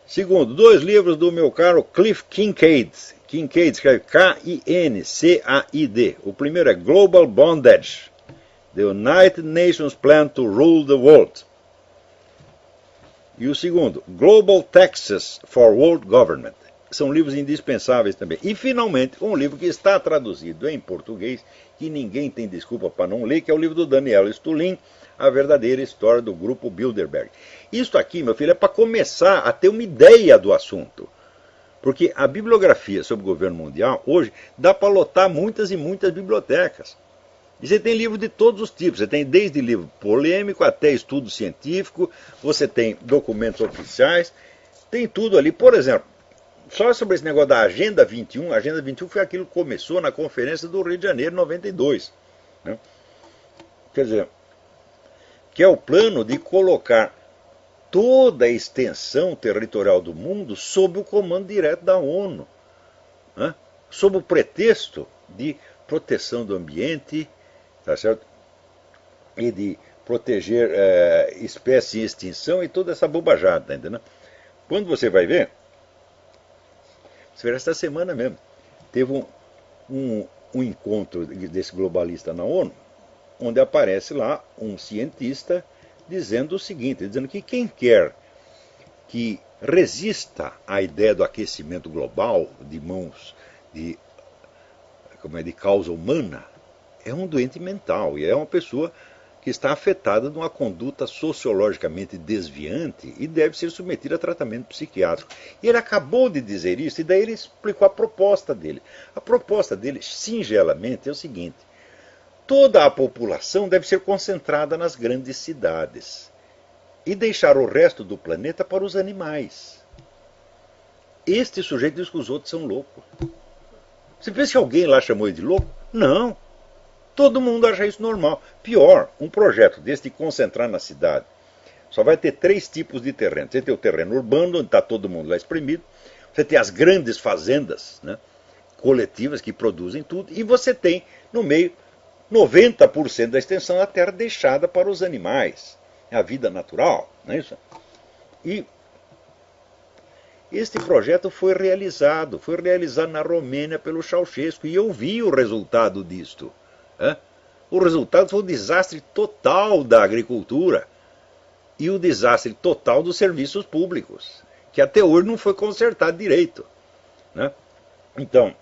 Speaker 2: Segundo, 2 livros do meu caro Cliff Kincaid. Kincaid escreve K-I-N-C-A-I-D. O primeiro é Global Bondage, The United Nations Plan to Rule the World. E o segundo, Global Taxes for World Government. São livros indispensáveis também. E, finalmente, um livro que está traduzido em português, que ninguém tem desculpa para não ler, que é o livro do Daniel Stulin, A Verdadeira História do Grupo Bilderberg. Isso aqui, meu filho, é para começar a ter uma ideia do assunto. Porque a bibliografia sobre o governo mundial, hoje, dá para lotar muitas e muitas bibliotecas. E você tem livro de todos os tipos. Você tem desde livro polêmico até estudo científico, você tem documentos oficiais, tem tudo ali. Por exemplo, só sobre esse negócio da Agenda 21, a Agenda 21 foi aquilo que começou na Conferência do Rio de Janeiro, em 92. Né? Quer dizer, que é o plano de colocar toda a extensão territorial do mundo sob o comando direto da ONU, né? Sob o pretexto de proteção do ambiente, tá certo? E de proteger espécies em extinção e toda essa bobajada, tá entendendo? Quando você vai ver, esta semana mesmo, teve um encontro desse globalista na ONU, onde aparece lá um cientista dizendo o seguinte, dizendo que quem quer que resista à ideia do aquecimento global de mãos de causa humana é um doente mental e é uma pessoa que está afetada de uma conduta sociologicamente desviante e deve ser submetida a tratamento psiquiátrico. E ele acabou de dizer isso, e daí ele explicou a proposta dele. A proposta dele, singelamente, é o seguinte: toda a população deve ser concentrada nas grandes cidades e deixar o resto do planeta para os animais. Este sujeito diz que os outros são loucos. Você pensa que alguém lá chamou ele de louco? Não. Todo mundo acha isso normal. Pior, um projeto desse de concentrar na cidade só vai ter 3 tipos de terreno. Você tem o terreno urbano, onde está todo mundo lá espremido. Você tem as grandes fazendas, né, coletivas que produzem tudo. E você tem, no meio, 90% da extensão da terra deixada para os animais. É a vida natural, não é isso? E este projeto foi realizado na Romênia pelo Ceausescu, e eu vi o resultado disto. O resultado foi o desastre total da agricultura e o desastre total dos serviços públicos, que até hoje não foi consertado direito, né? Então,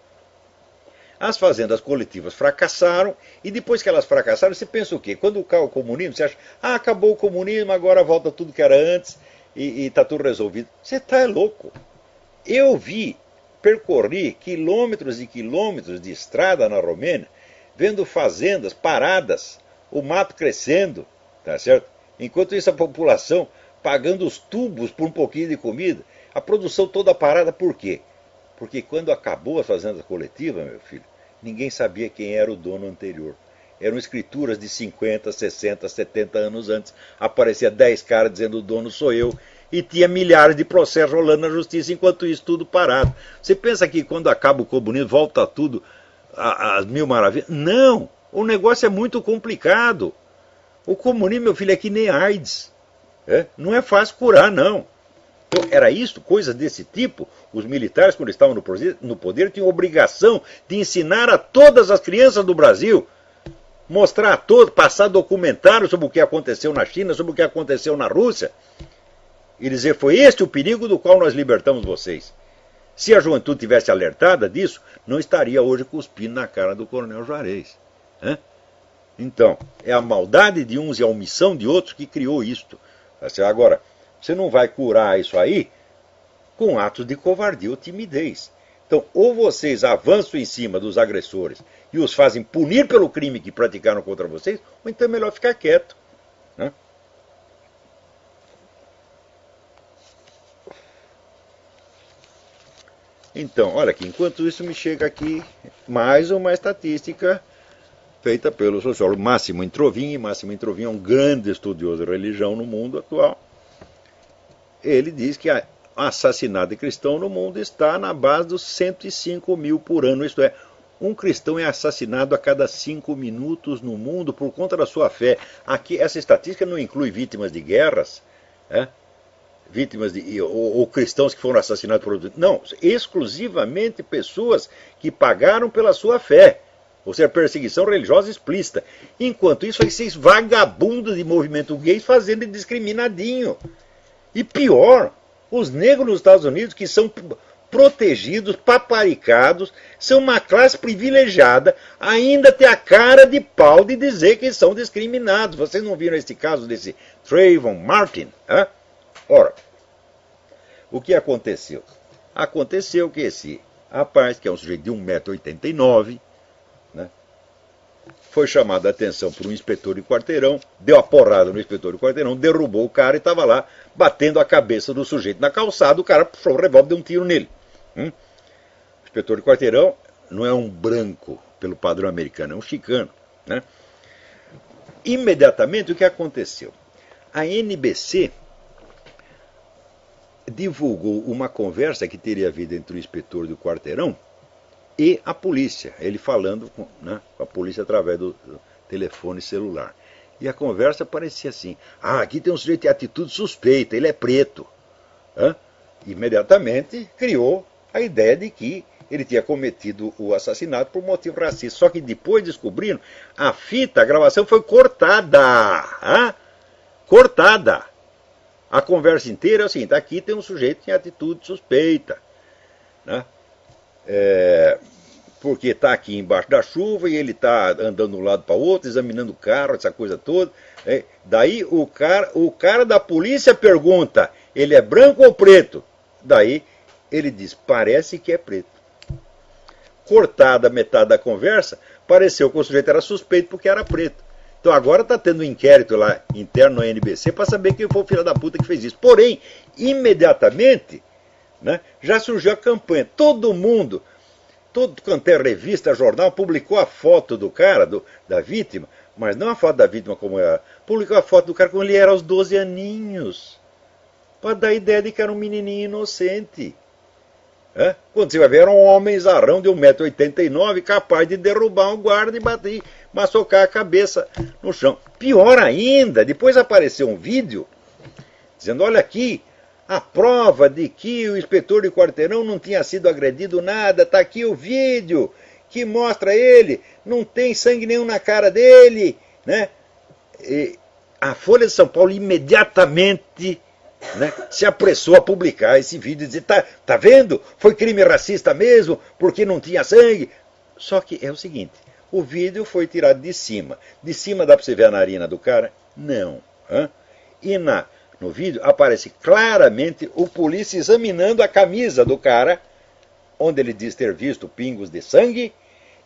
Speaker 2: as fazendas coletivas fracassaram, e depois que elas fracassaram, você pensa o quê? Quando cai o comunismo, você acha, acabou o comunismo, agora volta tudo que era antes e está tudo resolvido. Você está louco. Eu percorri quilômetros e quilômetros de estrada na Romênia, vendo fazendas paradas, o mato crescendo, tá certo? Enquanto isso a população pagando os tubos por um pouquinho de comida, a produção toda parada. Por quê? Porque quando acabou a fazenda coletiva, meu filho, ninguém sabia quem era o dono anterior. Eram escrituras de 50, 60, 70 anos antes. Aparecia 10 caras dizendo o dono sou eu. E tinha milhares de processos rolando na justiça, enquanto isso tudo parado. Você pensa que quando acaba o comunismo volta tudo às mil maravilhas? Não! O negócio é muito complicado. O comunismo, meu filho, é que nem AIDS. Não é fácil curar, não. Então, era isso, coisas desse tipo. Os militares, quando estavam no poder, tinham obrigação de ensinar a todas as crianças do Brasil, mostrar a todos, passar documentário sobre o que aconteceu na China, sobre o que aconteceu na Rússia, e dizer, foi este o perigo do qual nós libertamos vocês. Se a juventude tivesse alertada disso, não estaria hoje cuspindo na cara do Coronel Juarez. Então, é a maldade de uns e a omissão de outros que criou isto. Agora, você não vai curar isso aí com atos de covardia ou timidez. Então, ou vocês avançam em cima dos agressores e os fazem punir pelo crime que praticaram contra vocês, ou então é melhor ficar quieto. Então, olha aqui, enquanto isso me chega aqui mais uma estatística feita pelo sociólogo Massimo Introvin. Massimo Introvin é um grande estudioso de religião no mundo atual. Ele diz que o assassinato de cristão no mundo está na base dos 105 mil por ano. Isto é, um cristão é assassinado a cada 5 minutos no mundo por conta da sua fé. Aqui, essa estatística não inclui vítimas de guerras, vítimas ou cristãos que foram assassinados por outros. Não, exclusivamente pessoas que pagaram pela sua fé. Ou seja, perseguição religiosa explícita. Enquanto isso, esses vagabundos de movimento gay fazendo discriminadinho. E pior, os negros nos Estados Unidos, que são protegidos, paparicados, são uma classe privilegiada, ainda tem a cara de pau de dizer que são discriminados. Vocês não viram esse caso desse Trayvon Martin? Ora, o que aconteceu? Aconteceu que esse rapaz, que é um sujeito de 1,89 m, foi chamado a atenção por um inspetor de quarteirão, deu a porrada no inspetor de quarteirão, derrubou o cara e estava lá batendo a cabeça do sujeito na calçada. O cara puxou o revólver e deu um tiro nele. O inspetor de quarteirão não é um branco pelo padrão americano, é um chicano. Imediatamente o que aconteceu? A NBC divulgou uma conversa que teria havido entre o inspetor do quarteirão e a polícia, ele falando com a polícia através do telefone celular. E a conversa parecia assim: aqui tem um sujeito de atitude suspeita, ele é preto. Imediatamente criou a ideia de que ele tinha cometido o assassinato por motivo racista. Só que depois descobriram, a gravação foi cortada. Cortada. A conversa inteira é o seguinte: aqui tem um sujeito em atitude suspeita. Porque está aqui embaixo da chuva e ele está andando de um lado para o outro, examinando o carro, essa coisa toda. Daí o cara da polícia pergunta: ele é branco ou preto? Daí ele diz: parece que é preto. Cortada a metade da conversa, pareceu que o sujeito era suspeito porque era preto. Então agora está tendo um inquérito lá interno na NBC para saber quem foi o filho da puta que fez isso. Porém, imediatamente, já surgiu a campanha. Todo mundo, todo quanto é revista, jornal, publicou a foto do cara, da vítima, mas não a foto da vítima como era. Publicou a foto do cara como ele era aos 12 aninhos. Para dar a ideia de que era um menininho inocente. Quando você vai ver, era um homem zarrão de 1,89 m, capaz de derrubar um guarda e bater, maçocar a cabeça no chão. Pior ainda, depois apareceu um vídeo dizendo: olha aqui, a prova de que o inspetor de quarteirão não tinha sido agredido nada, está aqui o vídeo que mostra ele, não tem sangue nenhum na cara dele. E a Folha de São Paulo imediatamente se apressou a publicar esse vídeo e dizer: tá vendo? Foi crime racista mesmo, porque não tinha sangue. Só que é o seguinte: o vídeo foi tirado de cima. De cima dá para você ver a narina do cara? Não. E no vídeo aparece claramente o polícia examinando a camisa do cara, onde ele diz ter visto pingos de sangue,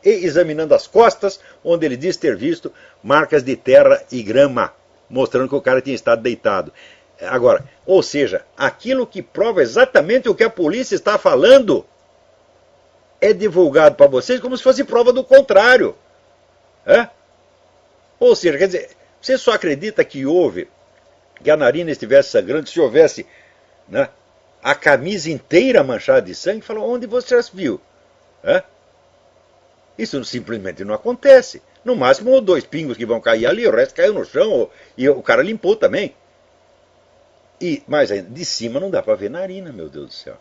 Speaker 2: e examinando as costas, onde ele diz ter visto marcas de terra e grama, mostrando que o cara tinha estado deitado. Agora, ou seja, aquilo que prova exatamente o que a polícia está falando é divulgado para vocês como se fosse prova do contrário. Ou seja, quer dizer, você só acredita que a narina estivesse sangrando se houvesse a camisa inteira manchada de sangue? Fala: onde você as viu? Isso simplesmente não acontece. No máximo 2 pingos que vão cair ali, o resto caiu no chão e o cara limpou também. Mas ainda, de cima não dá para ver narina, meu Deus do céu.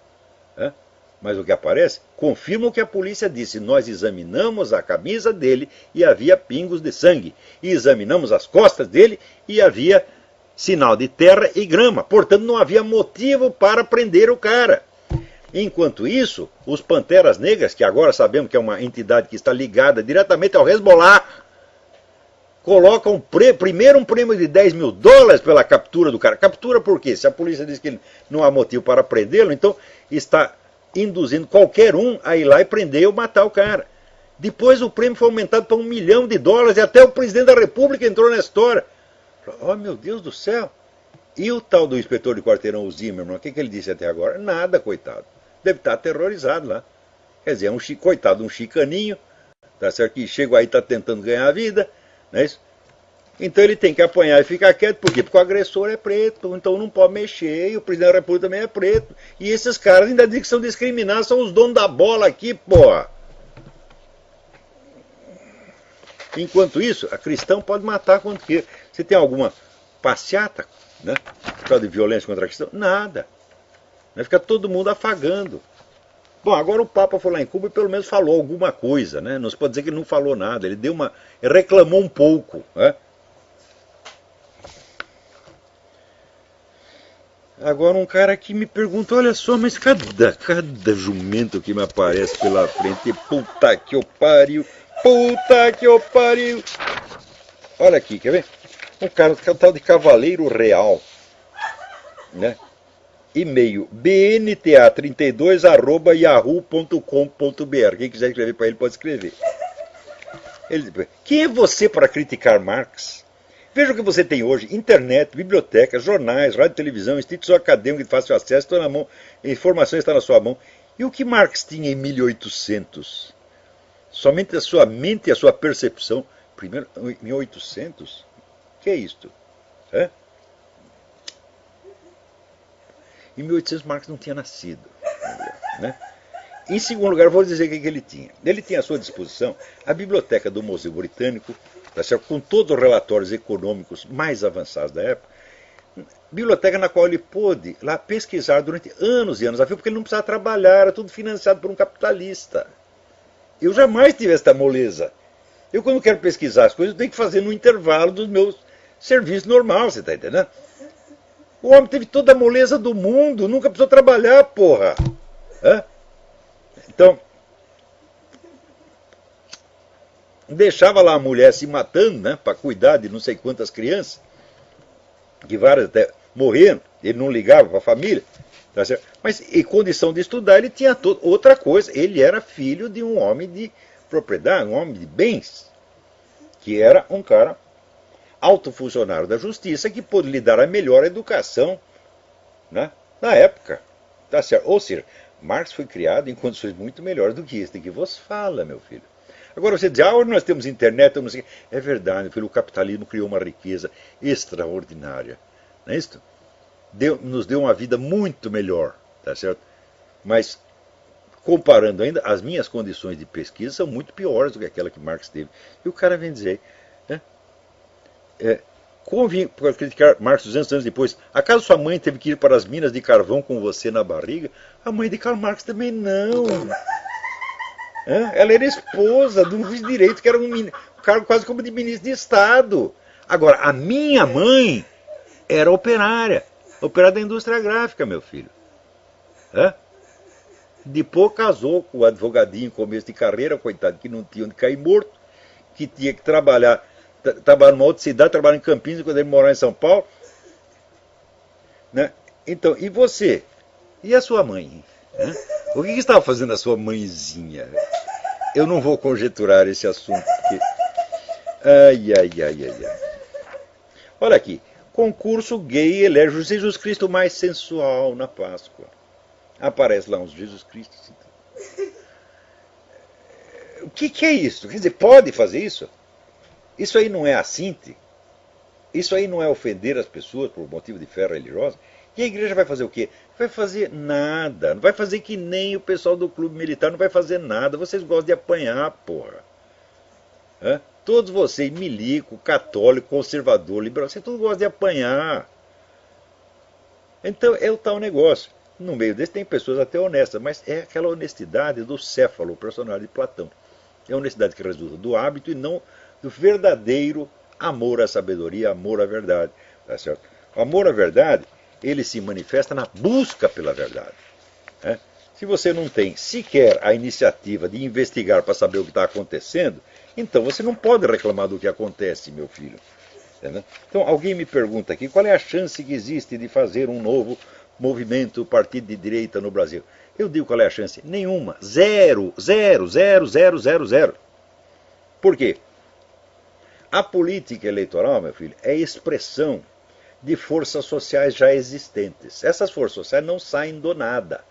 Speaker 2: Mas o que aparece confirma o que a polícia disse: nós examinamos a camisa dele e havia pingos de sangue. E examinamos as costas dele e havia sinal de terra e grama. Portanto, não havia motivo para prender o cara. Enquanto isso, os Panteras Negras, que agora sabemos que é uma entidade que está ligada diretamente ao Hezbollah, colocam primeiro um prêmio de $10 mil pela captura do cara. Captura por quê? Se a polícia diz que não há motivo para prendê-lo, então está induzindo qualquer um a ir lá e prender ou matar o cara. Depois o prêmio foi aumentado para $1 milhão e até o presidente da República entrou na história. Oh, meu Deus do céu! E o tal do inspetor de quarteirão, o Zimmermann, o que ele disse até agora? Nada, coitado. Deve estar aterrorizado lá. Quer dizer, coitado, um chicaninho, tá certo? Que chega aí e está tentando ganhar a vida. Não é isso? Então ele tem que apanhar e ficar quieto. Por quê? Porque o agressor é preto, então não pode mexer, e o presidente da República também é preto. E esses caras ainda dizem que são discriminados, são os donos da bola aqui, porra. Enquanto isso, a cristão pode matar quando quer. Você tem alguma passeata, por causa de violência contra a cristão? Nada. Fica todo mundo afagando. Bom, agora o Papa foi lá em Cuba e pelo menos falou alguma coisa, Não se pode dizer que ele não falou nada. Ele reclamou um pouco, Agora um cara aqui me pergunta: olha só, mas cada jumento que me aparece pela frente, puta que eu pariu, puta que eu pariu. Olha aqui, quer ver? Um cara, tal de Cavaleiro Real, E-mail bnta32@yahoo.com.br. Quem quiser escrever para ele pode escrever. Quem é você para criticar Marx? Veja o que você tem hoje: internet, bibliotecas, jornais, rádio, televisão, institutos acadêmicos de fácil acesso, estão na mão, a informação está na sua mão. E o que Marx tinha em 1800? Somente a sua mente e a sua percepção. Primeiro, 1800? O que é isto? Em 1800 Marx não tinha nascido. Né? Em segundo lugar, vou dizer o que ele tinha. Ele tinha à sua disposição a biblioteca do Museu Britânico, tá certo? Com todos os relatórios econômicos mais avançados da época, biblioteca na qual ele pôde lá pesquisar durante anos e anos a fio, porque ele não precisava trabalhar, era tudo financiado por um capitalista. Eu jamais tive esta moleza. Eu, quando quero pesquisar as coisas, eu tenho que fazer no intervalo dos meus serviços normais, você está entendendo? O homem teve toda a moleza do mundo, nunca precisou trabalhar, porra. Hã? Então, deixava lá a mulher se matando, né, para cuidar de não sei quantas crianças, que várias até morreram, ele não ligava para a família, tá certo? Mas em condição de estudar, ele tinha outra coisa, ele era filho de um homem de propriedade, um homem de bens, que era um cara alto funcionário da justiça que pôde lhe dar a melhor educação, né, na época, tá certo? Ou seja, Marx foi criado em condições muito melhores do que este que vos fala, meu filho. Agora você diz, hoje nós temos internet, não sei o quê. É verdade, meu filho, o capitalismo criou uma riqueza extraordinária. Não é isso? Nos deu uma vida muito melhor, tá certo? Mas, comparando ainda, as minhas condições de pesquisa são muito piores do que aquela que Marx teve. E o cara vem dizer, né? Convém para criticar Marx 200 anos depois. Acaso sua mãe teve que ir para as minas de carvão com você na barriga? A mãe de Karl Marx também não. Ela era esposa de um juiz de direito que era um cargo quase como de ministro de Estado. Agora, a minha mãe era operária da indústria gráfica, meu filho. Depois casou com o advogadinho em começo de carreira, coitado, que não tinha onde cair morto, que tinha que trabalhar numa outra cidade, trabalhar em Campinas, quando ele morava em São Paulo. Né? Então, e você? E a sua mãe? O que estava fazendo a sua mãezinha? Eu não vou conjecturar esse assunto, porque... Ai. Olha aqui. Concurso gay elege Jesus Cristo mais sensual na Páscoa. Aparece lá uns Jesus Cristo. O que é isso? Quer dizer, pode fazer isso? Isso aí não é assinte? Isso aí não é ofender as pessoas por motivo de fé religiosa? E a igreja vai fazer o quê? Vai fazer nada. Não vai fazer que nem o pessoal do clube militar, não vai fazer nada. Vocês gostam de apanhar, porra. Todos vocês, milico, católico, conservador, liberal, vocês todos gostam de apanhar. Então é o tal negócio. No meio desse tem pessoas até honestas, mas é aquela honestidade do Céfalo, o personagem de Platão. É a honestidade que resulta do hábito e não do verdadeiro amor à sabedoria, amor à verdade. Tá certo? O amor à verdade, ele se manifesta na busca pela verdade. Se você não tem sequer a iniciativa de investigar para saber o que está acontecendo, então você não pode reclamar do que acontece, meu filho. Então alguém me pergunta aqui, qual é a chance que existe de fazer um novo movimento, partido de direita no Brasil? Eu digo qual é a chance. Nenhuma. Zero. Por quê? A política eleitoral, meu filho, é expressão de forças sociais já existentes. Essas forças sociais não saem do nada.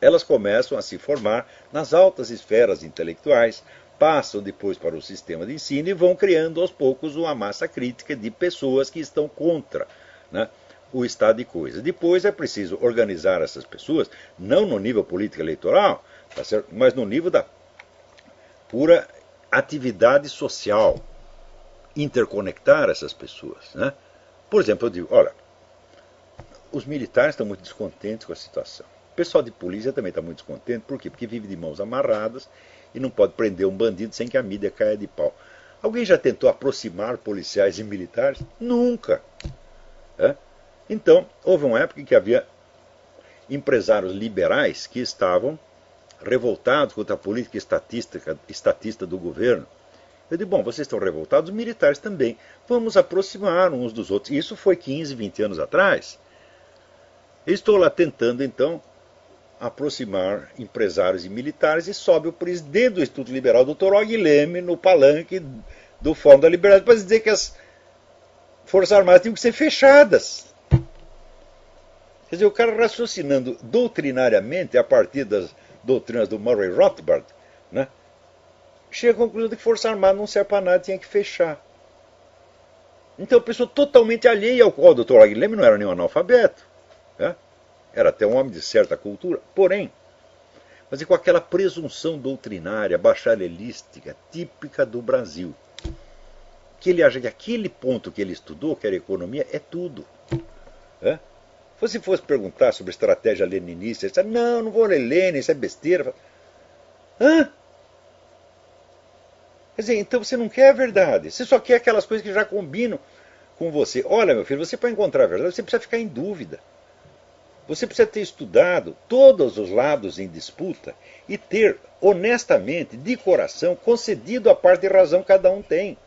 Speaker 2: Elas começam a se formar nas altas esferas intelectuais, passam depois para o sistema de ensino e vão criando aos poucos uma massa crítica de pessoas que estão contra, né, o estado de coisas. Depois é preciso organizar essas pessoas, não no nível político eleitoral, tá certo? Mas no nível da pura atividade social, interconectar essas pessoas. Né? Por exemplo, eu digo, olha, os militares estão muito descontentes com a situação. O pessoal de polícia também está muito descontente. Por quê? Porque vive de mãos amarradas e não pode prender um bandido sem que a mídia caia de pau. Alguém já tentou aproximar policiais e militares? Nunca. Então, houve uma época em que havia empresários liberais que estavam revoltados contra a política estatista do governo. Eu digo, bom, vocês estão revoltados, os militares também. Vamos aproximar uns dos outros. Isso foi 15, 20 anos atrás. Eu estou lá tentando, então, aproximar empresários e militares e sobe o presidente do Instituto Liberal, Dr. Og Leme, no palanque do Fórum da Liberdade, para dizer que as Forças Armadas tinham que ser fechadas. Quer dizer, o cara raciocinando doutrinariamente, a partir das doutrinas do Murray Rothbard, né, chega à conclusão de que Força Armada não serve para nada, tinha que fechar. Então, a pessoa totalmente alheia ao qual o Dr. Og Leme não era nenhum analfabeto. era até um homem de certa cultura, porém, mas com aquela presunção doutrinária, bacharelística, típica do Brasil. Que ele acha que aquele ponto que ele estudou, que era economia, é tudo. É? Se fosse perguntar sobre estratégia leninista, ele disse, não vou ler Lenin, isso é besteira. Hã? Quer dizer, então você não quer a verdade, você só quer aquelas coisas que já combinam com você. Olha, meu filho, você para encontrar a verdade, você precisa ficar em dúvida. Você precisa ter estudado todos os lados em disputa e ter, honestamente, de coração, concedido a parte de razão que cada um tem.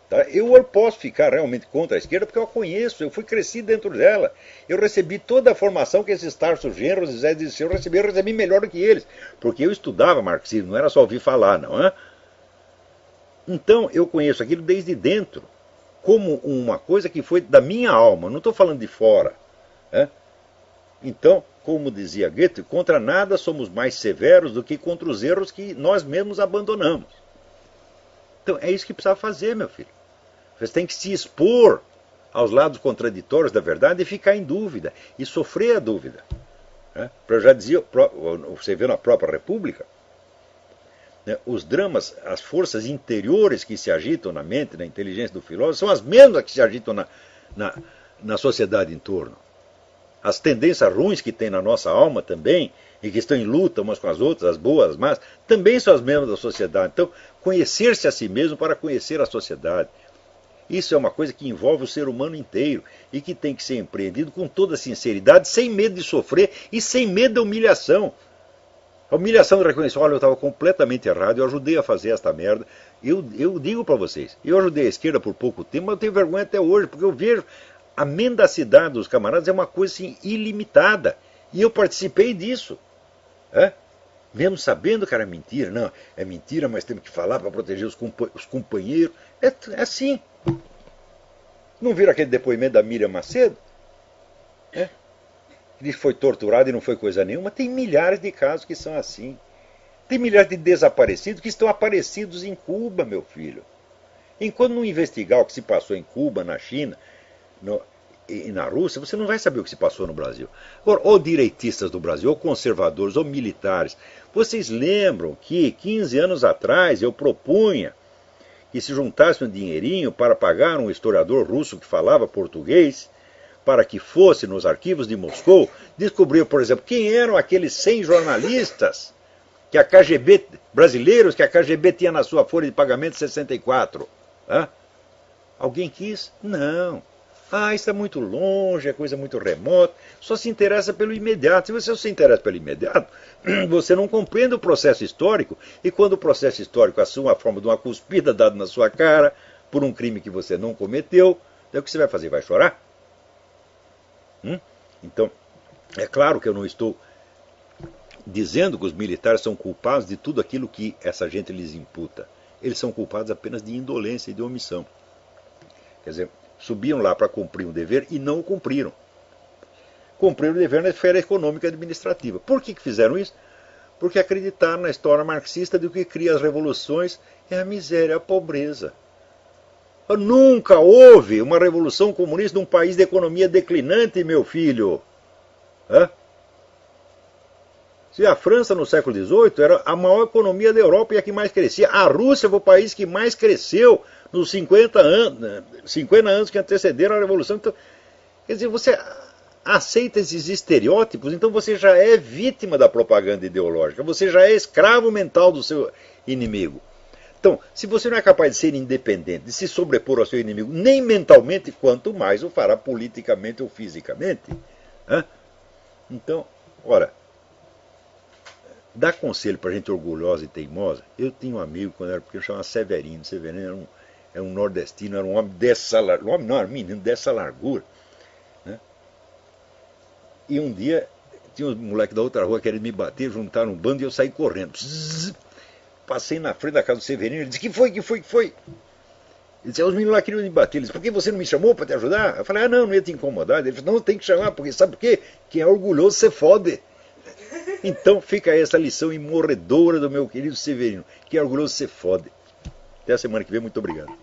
Speaker 2: Tá? Eu posso ficar realmente contra a esquerda porque eu a conheço, eu fui crescido dentro dela. Eu recebi toda a formação que esses Tarso Genros e Zé Dirceu receberam, eu recebi melhor do que eles. Porque eu estudava marxismo, não era só ouvir falar, não é? Então eu conheço aquilo desde dentro, como uma coisa que foi da minha alma, não estou falando de fora. É? Então, como dizia Goethe, contra nada somos mais severos do que contra os erros que nós mesmos abandonamos. Então é isso que precisa fazer, meu filho. Você tem que se expor aos lados contraditórios da verdade e ficar em dúvida, e sofrer a dúvida. Eu já dizia, você vê na própria República, os dramas, as forças interiores que se agitam na mente, na inteligência do filósofo, são as mesmas que se agitam na sociedade em torno. As tendências ruins que tem na nossa alma também, e que estão em luta umas com as outras, as boas, as más, também são as mesmas da sociedade. Então, conhecer-se a si mesmo para conhecer a sociedade. Isso é uma coisa que envolve o ser humano inteiro e que tem que ser empreendido com toda sinceridade, sem medo de sofrer e sem medo da humilhação. A humilhação de reconhecer, olha, eu estava completamente errado, eu ajudei a fazer esta merda. Eu digo para vocês, eu ajudei a esquerda por pouco tempo, mas eu tenho vergonha até hoje, porque eu vejo a mendacidade dos camaradas é uma coisa assim, ilimitada. E eu participei disso. Mesmo sabendo que era mentira. Não, é mentira, mas temos que falar para proteger os companheiros. É assim. Não viram aquele depoimento da Miriam Macedo? Ele foi torturado e não foi coisa nenhuma. Tem milhares de casos que são assim. Tem milhares de desaparecidos que estão aparecidos em Cuba, meu filho. Enquanto não investigar o que se passou em Cuba, na China e na Rússia, você não vai saber o que se passou no Brasil. Agora, ou direitistas do Brasil, ou conservadores, ou militares. Vocês lembram que 15 anos atrás eu propunha que se juntasse um dinheirinho para pagar um historiador russo que falava português, para que fosse nos arquivos de Moscou, descobrir, por exemplo, quem eram aqueles 100 jornalistas que a KGB, brasileiros que a KGB tinha na sua folha de pagamento em 64. Alguém quis? Não. Isso é muito longe, é coisa muito remota, só se interessa pelo imediato. Se você se interessa pelo imediato, você não compreende o processo histórico, e quando o processo histórico assume a forma de uma cuspida dada na sua cara, por um crime que você não cometeu, então o que você vai fazer? Vai chorar? Então, é claro que eu não estou dizendo que os militares são culpados de tudo aquilo que essa gente lhes imputa. Eles são culpados apenas de indolência e de omissão. Quer dizer, subiam lá para cumprir um dever e não o cumpriram. Cumpriram o dever na esfera econômica e administrativa. Por que fizeram isso? Porque acreditaram na história marxista de que cria as revoluções é a miséria, a pobreza. Nunca houve uma revolução comunista num país de economia declinante, meu filho. Se a França no século XVIII era a maior economia da Europa e a que mais crescia, a Rússia foi o país que mais cresceu nos 50 anos que antecederam a Revolução. Então, quer dizer, você aceita esses estereótipos, então você já é vítima da propaganda ideológica, você já é escravo mental do seu inimigo. Então, se você não é capaz de ser independente, de se sobrepor ao seu inimigo, nem mentalmente, quanto mais o fará politicamente ou fisicamente. Então, ora, dá conselho para gente orgulhosa e teimosa. Eu tinha um amigo, quando era pequeno, chamava Severino. Severino era um nordestino, era um homem dessa largura. Homem não, era um menino dessa largura. E um dia, tinha um moleque da outra rua querendo me bater, juntaram um bando e eu saí correndo. Passei na frente da casa do Severino, ele disse, que foi? Ele disse, os meninos lá queriam me bater. Ele disse, por que você não me chamou para te ajudar? Eu falei, não ia te incomodar. Ele disse, não, tem que chamar, porque sabe por quê? Quem é orgulhoso se fode. Então fica essa lição imorredora do meu querido Severino. Quem é orgulhoso se fode. Até a semana que vem, muito obrigado.